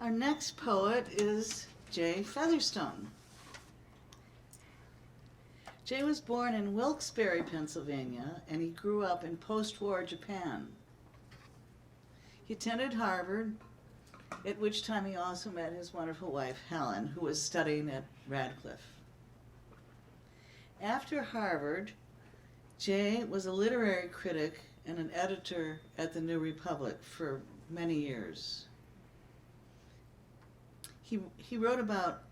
Our next poet is J. Featherstone. Jay was born in Wilkes-Barre, Pennsylvania, and he grew up in post-war Japan. He attended Harvard, at which time he also met his wonderful wife, Helen, who was studying at Radcliffe. After Harvard, Jay was a literary critic and an editor at the New Republic for many years. He wrote about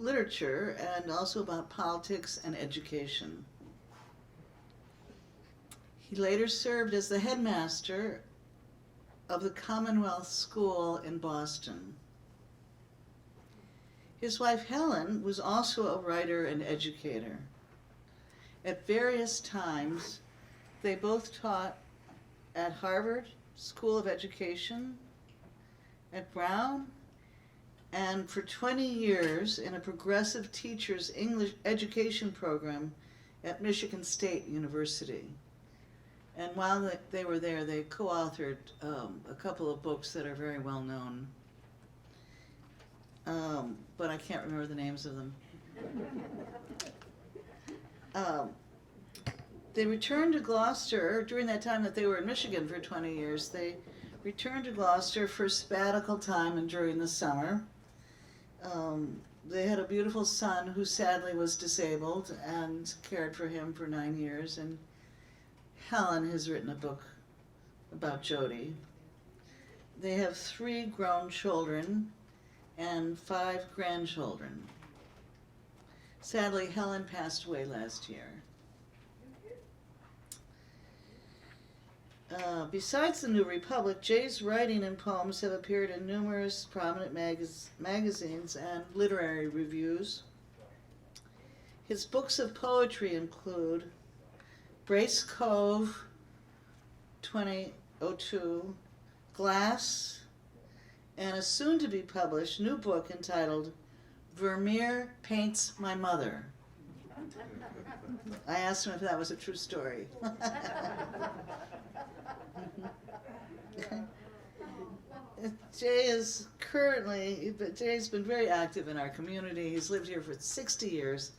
literature and also about politics and education. He later served as the headmaster of the Commonwealth School in Boston. His wife Helen was also a writer and educator. At various times, they both taught at Harvard School of Education, at Brown, and for 20 years in a progressive teachers English education program at Michigan State University. And while they were there, they co-authored a couple of books that are very well known, but I can't remember the names of them. They returned to Gloucester during that time that they were in Michigan for 20 years. They returned to Gloucester for sabbatical time and during the summer. They had a beautiful son who sadly was disabled and cared for him for 9 years, and Helen has written a book about Jody. They have 3 grown children and 5 grandchildren. Sadly, Helen passed away last year. Besides the New Republic, Jay's writing and poems have appeared in numerous prominent magazines and literary reviews. His books of poetry include Brace Cove, 2002, Glass, and a soon-to-be-published new book entitled Vermeer Paints My Mother. I asked him if that was a true story. Jay's been very active in our community. He's lived here for 60 years,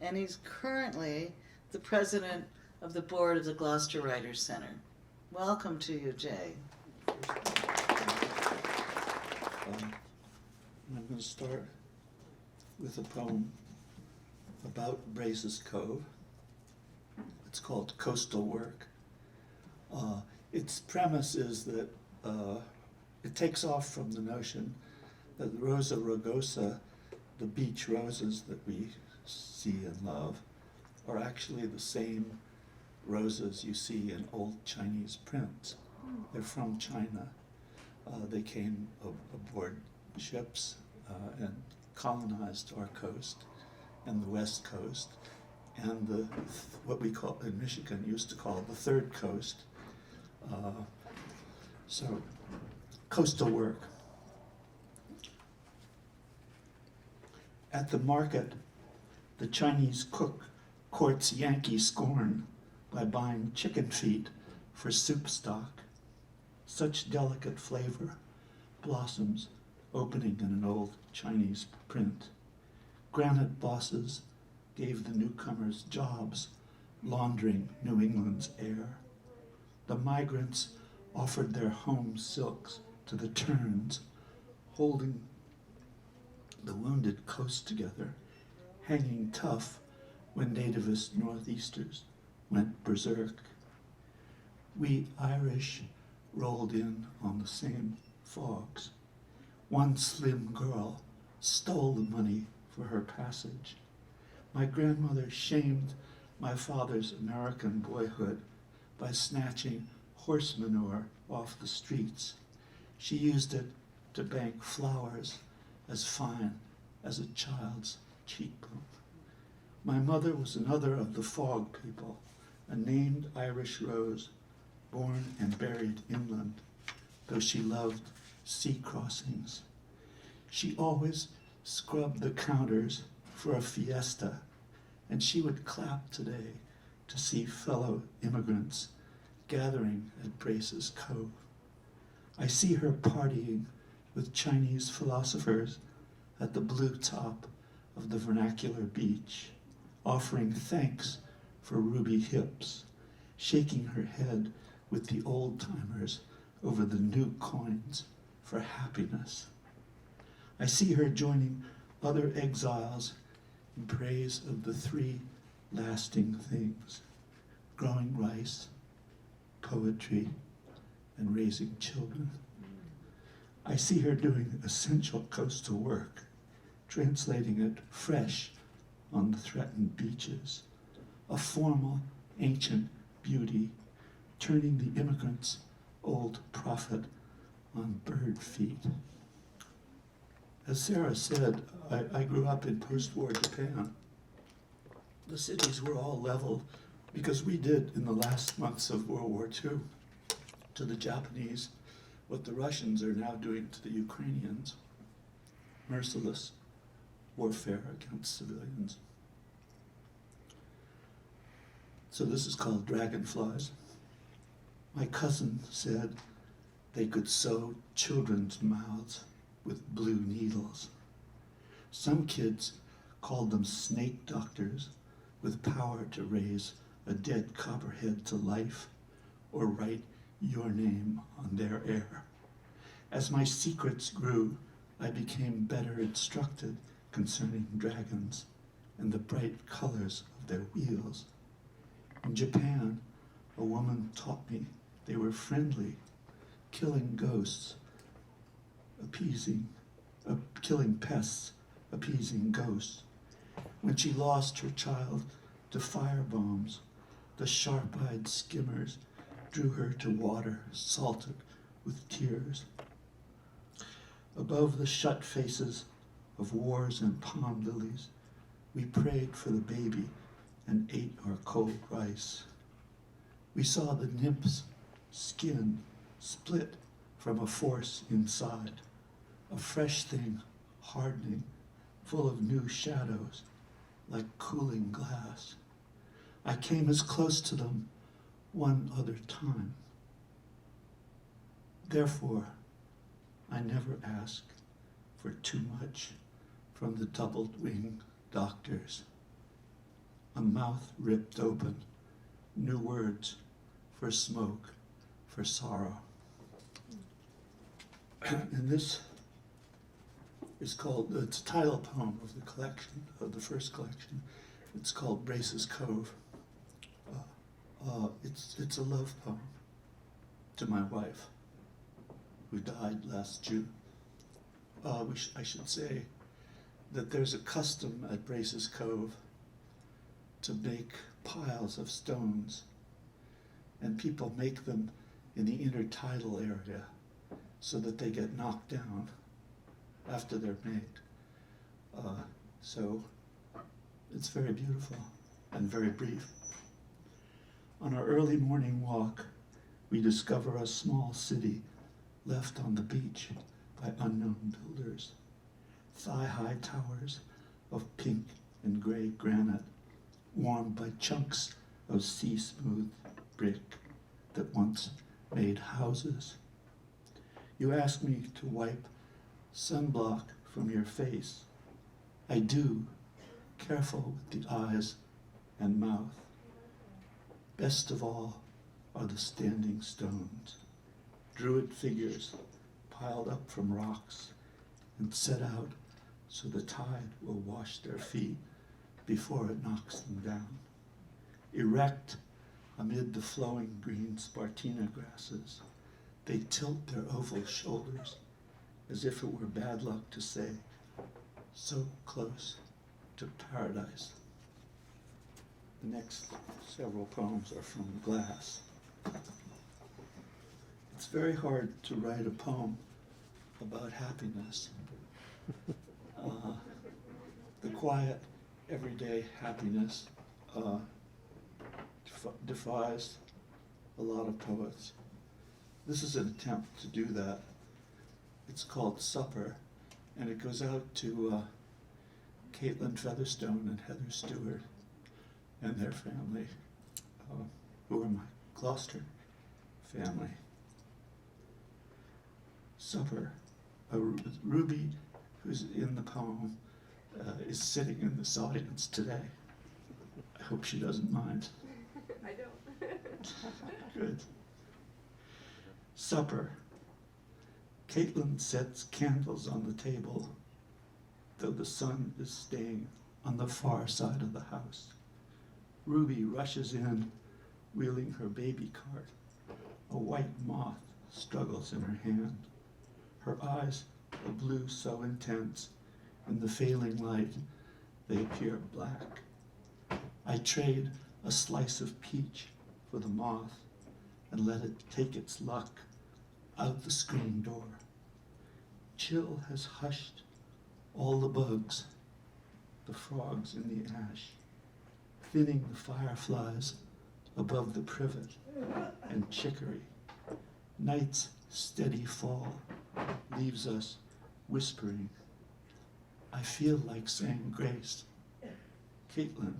and he's currently the president of the board of the Gloucester Writers Center. Welcome to you, Jay. I'm going to start with a poem about Brace's Cove. It's called Coastal Work. Its premise is that it takes off from the notion that Rosa rugosa, the beach roses that we see and love, are actually the same roses you see in old Chinese prints. They're from China. They came aboard ships and colonized our coast and the west coast and what we call in Michigan used to call the third coast. So coastal work. At the market, the Chinese cook courts Yankee scorn by buying chicken feet for soup stock. Such delicate flavor blossoms opening in an old Chinese print. Granite bosses gave the newcomers jobs laundering New England's air. The migrants offered their home silks to the terns, holding the wounded coast together, hanging tough when nativist northeasters went berserk. We Irish rolled in on the same fogs. One slim girl stole the money for her passage. My grandmother shamed my father's American boyhood by snatching horse manure off the streets. She used it to bank flowers as fine as a child's cheekbone. My mother was another of the fog people, a named Irish rose, born and buried inland, though she loved sea crossings. She always scrubbed the counters for a fiesta, and she would clap today to see fellow immigrants gathering at Brace's Cove. I see her partying with Chinese philosophers at the blue top of the vernacular beach, offering thanks for ruby hips, shaking her head with the old-timers over the new coins for happiness. I see her joining other exiles in praise of the three lasting things: growing rice, poetry, and raising children. I see her doing essential coastal work, translating it fresh on the threatened beaches, a formal, ancient beauty, turning the immigrant's old prophet on bird feet. As Sarah said, I grew up in post-war Japan. The cities were all leveled because we did, in the last months of World War II, to the Japanese what the Russians are now doing to the Ukrainians: merciless warfare against civilians. So this is called Dragonflies. My cousin said they could sew children's mouths with blue needles. Some kids called them snake doctors, with power to raise a dead copperhead to life or write your name on their air. As my secrets grew, I became better instructed concerning dragons and the bright colors of their wheels. In Japan, a woman taught me they were friendly, killing ghosts, killing pests, appeasing ghosts. When she lost her child to firebombs, the sharp-eyed skimmers drew her to water salted with tears. Above the shut faces of wars and pond lilies, we prayed for the baby and ate our cold rice. We saw the nymph's skin split from a force inside, a fresh thing hardening, full of new shadows, like cooling glass. I came as close to them one other time. Therefore, I never ask for too much from the doubled-winged doctors. A mouth ripped open, new words for smoke, for sorrow. And this is called, it's a title poem of the collection, of the first collection. It's called Brace's Cove. It's a love poem to my wife, who died last June. I should say that there's a custom at Brace's Cove to make piles of stones, and people make them in the intertidal area so that they get knocked down after they're made. So it's very beautiful and very brief. On our early morning walk, we discover a small city left on the beach by unknown builders. Thigh-high towers of pink and gray granite, warmed by chunks of sea-smooth brick that once made houses. You ask me to wipe sunblock from your face. I do, careful with the eyes and mouth. Best of all are the standing stones, druid figures piled up from rocks and set out so the tide will wash their feet before it knocks them down. Erect amid the flowing green spartina grasses, they tilt their oval shoulders as if it were bad luck to say, so close to paradise. The next several poems are from Glass. It's very hard to write a poem about happiness. The quiet, everyday happiness defies a lot of poets. This is an attempt to do that. It's called Supper, and it goes out to Caitlin Featherstone and Heather Stewart and their family, who are my Gloucester family. Supper. Ruby, who's in the poem, is sitting in this audience today. I hope she doesn't mind. I don't. Good. Supper. Caitlin sets candles on the table, though the sun is staying on the far side of the house. Ruby rushes in, wheeling her baby cart. A white moth struggles in her hand. Her eyes, a blue so intense, in the failing light, they appear black. I trade a slice of peach for the moth and let it take its luck out the screen door. Chill has hushed all the bugs, the frogs in the ash, thinning the fireflies above the privet and chicory. Night's steady fall leaves us whispering. I feel like saying grace. Caitlin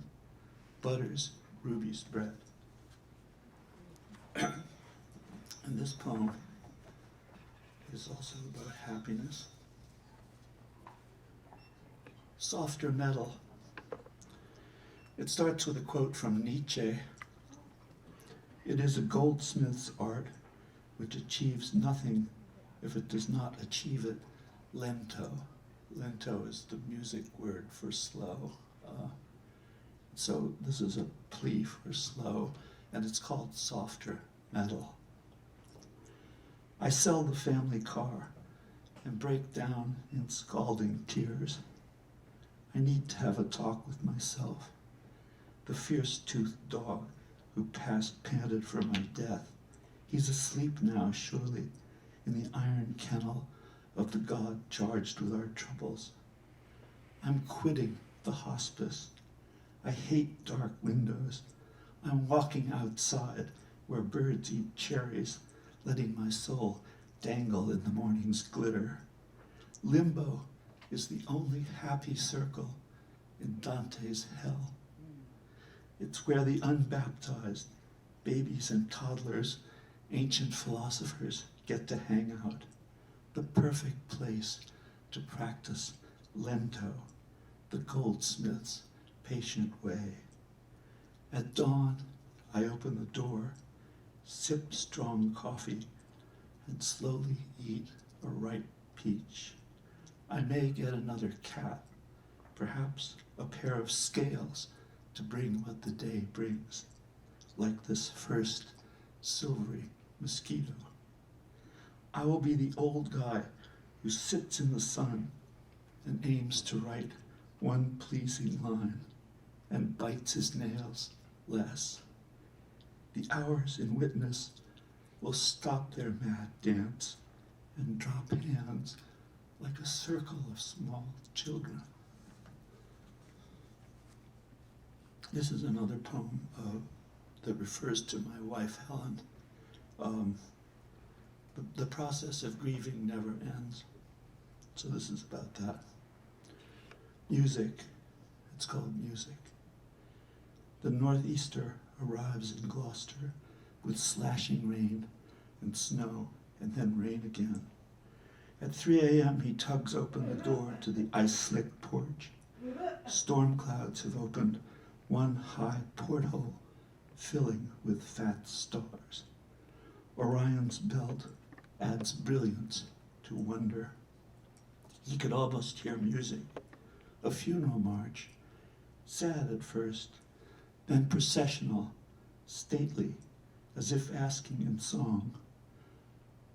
butters Ruby's bread. And this poem is also about happiness. Softer metal. It starts with a quote from Nietzsche. It is a goldsmith's art which achieves nothing if it does not achieve it lento. Lento is the music word for slow. So this is a plea for slow, and it's called Softer Metal. I sell the family car and break down in scalding tears. I need to have a talk with myself, the fierce-toothed dog who panted for my death. He's asleep now, surely, in the iron kennel of the God charged with our troubles. I'm quitting the hospice. I hate dark windows. I'm walking outside where birds eat cherries, letting my soul dangle in the morning's glitter. Limbo is the only happy circle in Dante's hell. It's where the unbaptized, babies and toddlers, ancient philosophers get to hang out. The perfect place to practice lento, the goldsmith's patient way. At dawn, I open the door, sip strong coffee, and slowly eat a ripe peach. I may get another cat, perhaps a pair of scales to bring what the day brings, like this first silvery mosquito. I will be the old guy who sits in the sun and aims to write one pleasing line and bites his nails less. The hours in witness will stop their mad dance and drop hands like a circle of small children. This is another poem that refers to my wife, Helen. The process of grieving never ends. So this is about that. Music. It's called Music. The northeaster arrives in Gloucester with slashing rain and snow and then rain again. At 3 a.m. he tugs open the door to the ice-slick porch. Storm clouds have opened one high porthole filling with fat stars. Orion's belt adds brilliance to wonder. He could almost hear music, a funeral march, sad at first, then processional, stately, as if asking in song,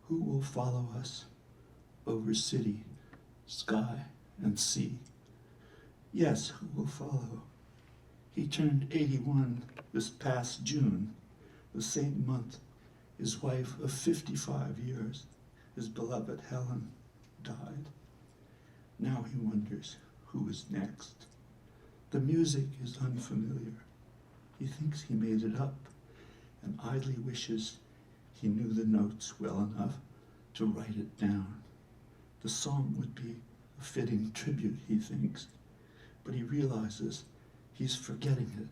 who will follow us over city, sky, and sea? Yes, who will follow? He turned 81 this past June, the same month his wife of 55 years, his beloved Helen, died. Now he wonders who is next. The music is unfamiliar. He thinks he made it up and idly wishes he knew the notes well enough to write it down. The song would be a fitting tribute, he thinks, but he realizes he's forgetting it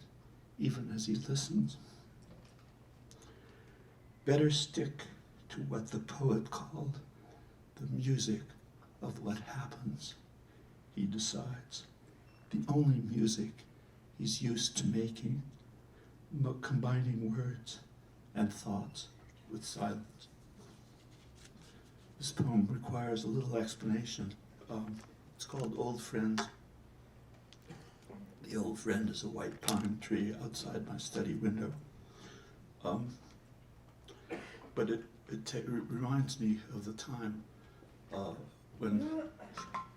even as he listens. Better stick to what the poet called the music of what happens, he decides. The only music he's used to making, combining words and thoughts with silence. This poem requires a little explanation. It's called Old Friends. The old friend is a white pine tree outside my study window. But it reminds me of the time when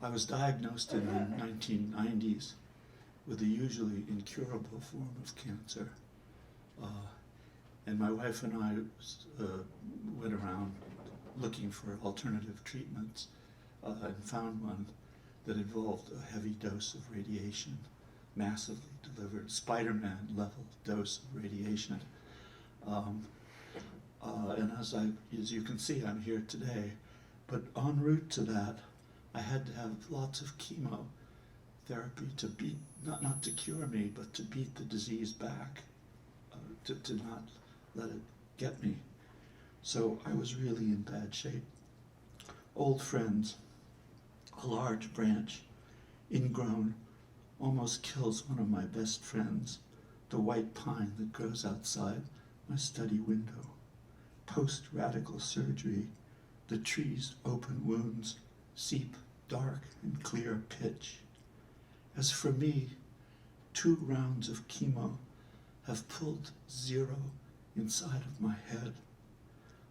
I was diagnosed in the 1990s with a usually incurable form of cancer. And my wife and I went around looking for alternative treatments and found one that involved a heavy dose of radiation, massively delivered, Spider-Man level dose of radiation. And as you can see, I'm here today. But en route to that, I had to have lots of chemotherapy to beat, not to cure me, but to beat the disease back, to not let it get me. So I was really in bad shape. Old Friends, a large branch, ingrown, almost kills one of my best friends, the white pine that grows outside my study window. Post-radical surgery, the tree's open wounds seep dark and clear pitch. As for me, 2 rounds of chemo have pulled 0 inside of my head.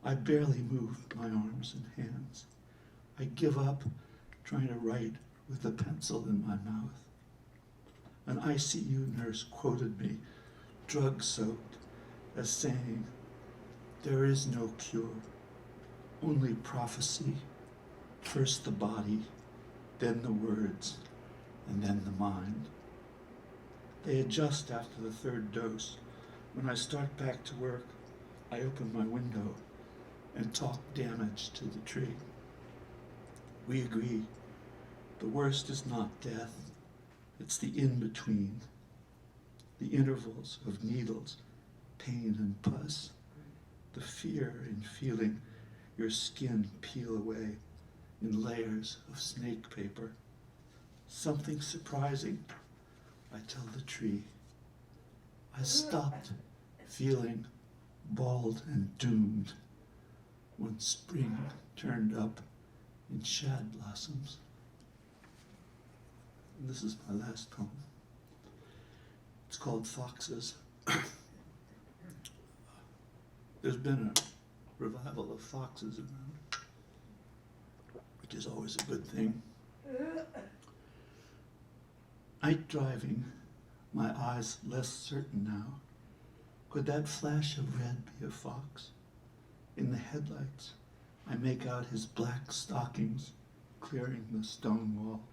I barely move my arms and hands. I give up trying to write with a pencil in my mouth. An ICU nurse quoted me, drug-soaked, as saying, "There is no cure, only prophecy. First the body, then the words, and then the mind." They adjust after the 3rd dose. When I start back to work, I open my window and talk damage to the tree. We agree, the worst is not death, it's the in-between, the intervals of needles, pain and pus, the fear in feeling your skin peel away in layers of snake paper. Something surprising, I tell the tree. I stopped feeling bald and doomed when spring turned up in shad blossoms. And this is my last poem. It's called Foxes. There's been a revival of foxes around, which is always a good thing. Night driving, my eyes less certain now. Could that flash of red be a fox? In the headlights, I make out his black stockings clearing the stone wall,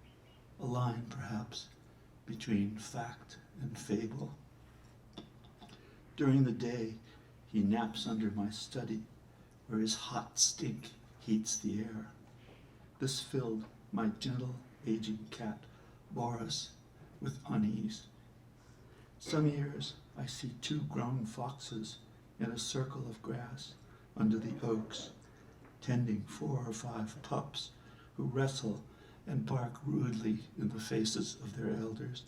a line perhaps between fact and fable. During the day, he naps under my study, where his hot stink heats the air. This filled my gentle, aging cat, Boris, with unease. Some years, I see 2 grown foxes in a circle of grass under the oaks, tending 4 or 5 pups who wrestle and bark rudely in the faces of their elders.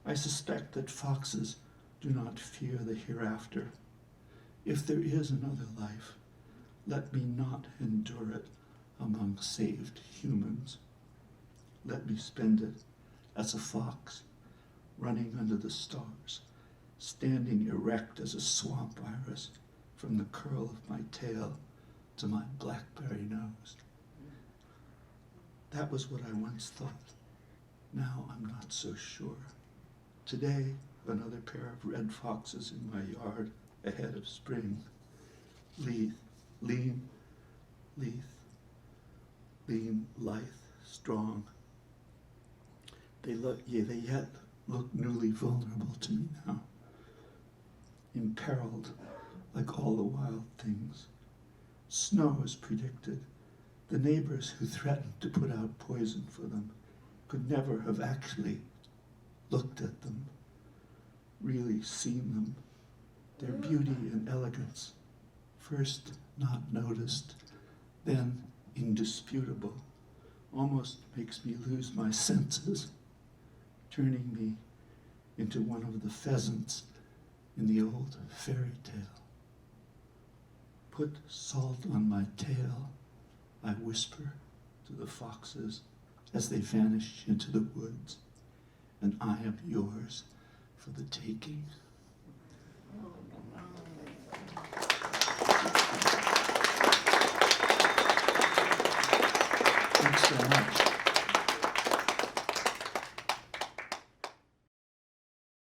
I suspect that foxes do not fear the hereafter. If there is another life, let me not endure it among saved humans. Let me spend it as a fox, running under the stars, standing erect as a swamp iris from the curl of my tail to my blackberry nose. That was what I once thought. Now I'm not so sure. Today, another pair of red foxes in my yard ahead of spring. Lean, lithe, strong. They yet look newly vulnerable to me now. Imperiled, like all the wild things. Snow is predicted. The neighbors who threatened to put out poison for them could never have actually looked at them, really seen them, their beauty and elegance, first not noticed, then indisputable, almost makes me lose my senses, turning me into one of the pheasants in the old fairy tale. Put salt on my tail, I whisper to the foxes as they vanish into the woods, and I am yours for the taking. Oh,